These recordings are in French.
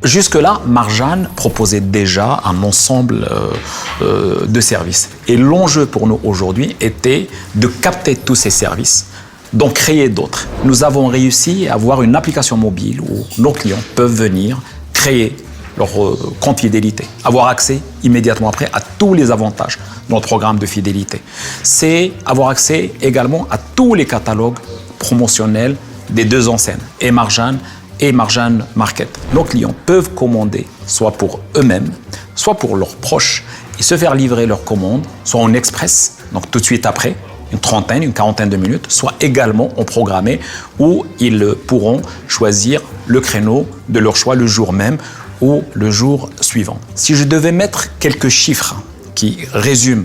Jusque-là, Marjane proposait déjà un ensemble de services. Et l'enjeu pour nous aujourd'hui était de capter tous ces services, d'en créer d'autres. Nous avons réussi à avoir une application mobile où nos clients peuvent venir créer leur compte fidélité, avoir accès immédiatement après à tous les avantages de notre programme de fidélité. C'est avoir accès également à tous les catalogues promotionnels des deux enseignes, et Marjane Market. Nos clients peuvent commander soit pour eux-mêmes, soit pour leurs proches et se faire livrer leurs commandes, soit en express, donc tout de suite après, une quarantaine de minutes, soit également en programmé où ils pourront choisir le créneau de leur choix le jour même ou le jour suivant. Si je devais mettre quelques chiffres qui résument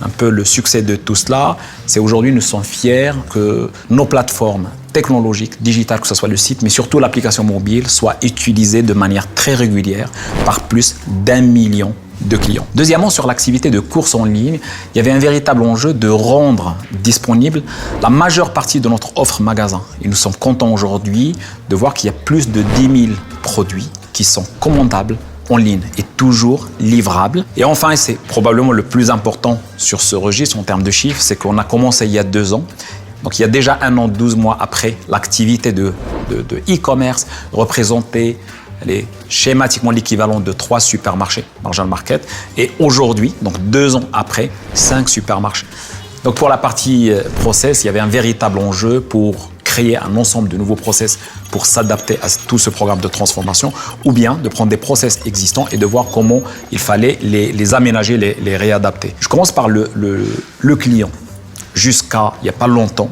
un peu le succès de tout cela, c'est aujourd'hui nous sommes fiers que nos plateformes technologiques, digitales, que ce soit le site, mais surtout l'application mobile, soient utilisées de manière très régulière par plus d'1 million de clients. Deuxièmement, sur l'activité de course en ligne, il y avait un véritable enjeu de rendre disponible la majeure partie de notre offre magasin. Et nous sommes contents aujourd'hui de voir qu'il y a plus de 10 000 produits qui sont commandables en ligne et toujours livrables. Et enfin, et c'est probablement le plus important sur ce registre en termes de chiffres, c'est qu'on a commencé il y a 2 ans. Donc il y a déjà 1 an, 12 mois après, l'activité de e-commerce représentait schématiquement l'équivalent de 3 supermarchés, Marjane Market, et aujourd'hui, donc 2 ans après, 5 supermarchés. Donc pour la partie process, il y avait un véritable enjeu pour créer un ensemble de nouveaux process pour s'adapter à tout ce programme de transformation, ou bien de prendre des process existants et de voir comment il fallait les aménager, les réadapter. Je commence par le client. Jusqu'à il n'y a pas longtemps,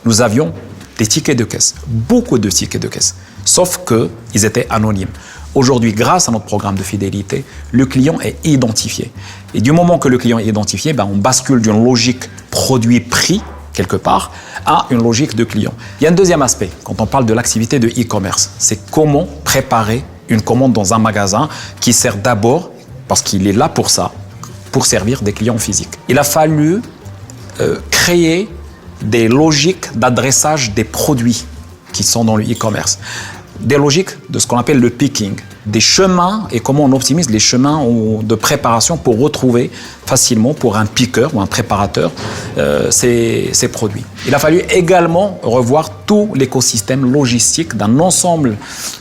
nous avions des tickets de caisse, beaucoup de tickets de caisse, sauf qu'ils étaient anonymes. Aujourd'hui, grâce à notre programme de fidélité, le client est identifié. Et du moment que le client est identifié, on bascule d'une logique produit-prix, quelque part, à une logique de client. Il y a un deuxième aspect, quand on parle de l'activité de e-commerce, c'est comment préparer une commande dans un magasin qui sert d'abord, parce qu'il est là pour ça, pour servir des clients physiques. Il a fallu créer des logiques d'adressage des produits qui sont dans le e-commerce. Des logiques de ce qu'on appelle le picking, des chemins et comment on optimise les chemins de préparation pour retrouver facilement pour un picker ou un préparateur ces produits. Il a fallu également revoir tout l'écosystème logistique d'un ensemble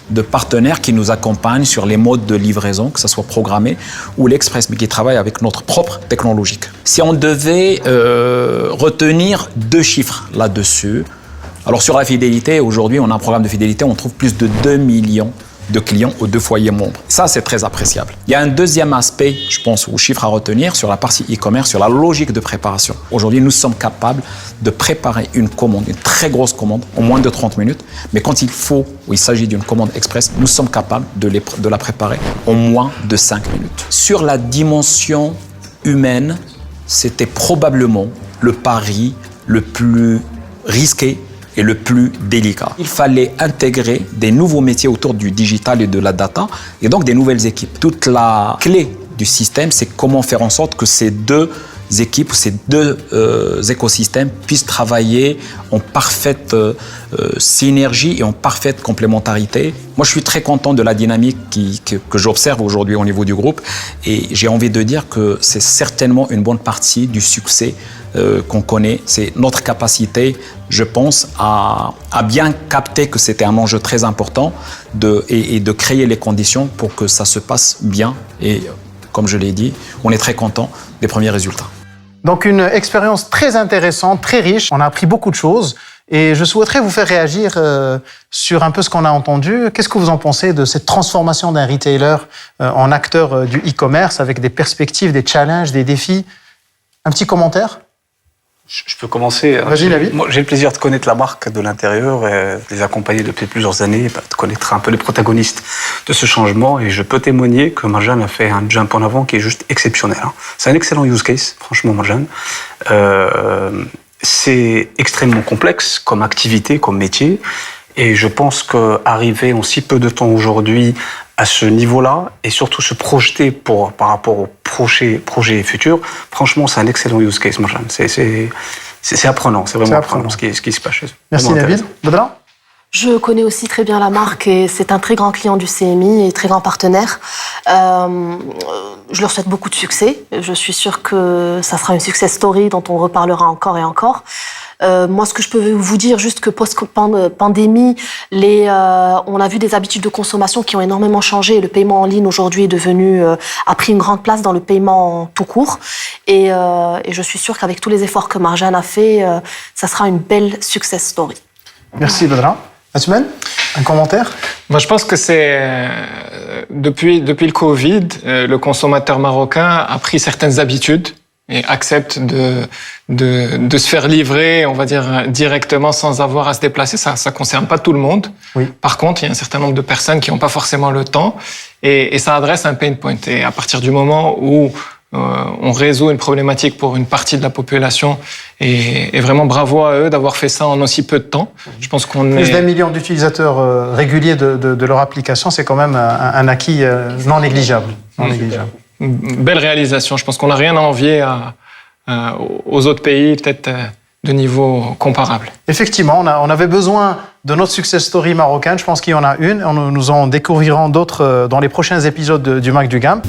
de partenaires qui nous accompagnent sur les modes de livraison, que ce soit programmé ou l'express, mais qui travaillent avec notre propre technologique. Si on devait retenir 2 chiffres là-dessus, alors sur la fidélité, aujourd'hui, on a un programme de fidélité, on trouve plus de 2 millions de clients aux 2 foyers membres. Ça, c'est très appréciable. Il y a un deuxième aspect, je pense, ou chiffre à retenir sur la partie e-commerce, sur la logique de préparation. Aujourd'hui, nous sommes capables de préparer une commande, une très grosse commande, en moins de 30 minutes. Mais quand il s'agit d'une commande express, nous sommes capables de la préparer en moins de 5 minutes. Sur la dimension humaine, c'était probablement le pari le plus risqué et le plus délicat. Il fallait intégrer des nouveaux métiers autour du digital et de la data, et donc des nouvelles équipes. Toute la clé du système, c'est comment faire en sorte que ces 2 équipes, ces 2 écosystèmes puissent travailler en parfaite synergie et en parfaite complémentarité. Moi, je suis très content de la dynamique que j'observe aujourd'hui au niveau du groupe, et j'ai envie de dire que c'est certainement une bonne partie du succès qu'on connaît. C'est notre capacité, je pense, à bien capter que c'était un enjeu très important et de créer les conditions pour que ça se passe bien. Et comme je l'ai dit, on est très content des premiers résultats. Donc une expérience très intéressante, très riche. On a appris beaucoup de choses et je souhaiterais vous faire réagir sur un peu ce qu'on a entendu. Qu'est-ce que vous en pensez de cette transformation d'un retailer en acteur du e-commerce avec des perspectives, des challenges, des défis? Un petit commentaire? Je peux commencer. Vas-y, Navid. Moi, j'ai le plaisir de connaître la marque de l'intérieur, de les accompagner depuis plusieurs années, de connaître un peu les protagonistes de ce changement. Et je peux témoigner que Marjane a fait un jump en avant qui est juste exceptionnel. C'est un excellent use case, franchement, Marjane. C'est extrêmement complexe comme activité, comme métier. Et je pense qu'arriver en si peu de temps aujourd'hui à ce niveau-là, et surtout se projeter par rapport aux projets futurs, franchement, c'est un excellent use case, Marjane. c'est apprenant, c'est vraiment apprenant ce qui se passe chez eux. Merci Nabil. Badra? Je connais aussi très bien la marque et c'est un très grand client du CMI et très grand partenaire. Je leur souhaite beaucoup de succès. Je suis sûre que ça sera une success story dont on reparlera encore et encore. Moi, ce que je peux vous dire, juste que post-pandémie, on a vu des habitudes de consommation qui ont énormément changé. Le paiement en ligne aujourd'hui a pris une grande place dans le paiement tout court. Et je suis sûre qu'avec tous les efforts que Marjane a fait, ça sera une belle success story. Merci Badra. Asman, un commentaire? Moi, je pense que c'est depuis le Covid, le consommateur marocain a pris certaines habitudes et accepte de se faire livrer, on va dire, directement sans avoir à se déplacer. Ça concerne pas tout le monde. Oui. Par contre, il y a un certain nombre de personnes qui n'ont pas forcément le temps et ça adresse un pain point. Et à partir du moment où on résout une problématique pour une partie de la population et vraiment bravo à eux d'avoir fait ça en aussi peu de temps. Je pense qu'on Plus d'1 million d'utilisateurs réguliers de leur application, c'est quand même un acquis non négligeable. Une belle réalisation. Je pense qu'on n'a rien à envier aux autres pays, peut-être de niveau comparable. Effectivement, on avait besoin de notre success story marocaine. Je pense qu'il y en a une. Nous en découvrirons d'autres dans les prochains épisodes du Mac du Game.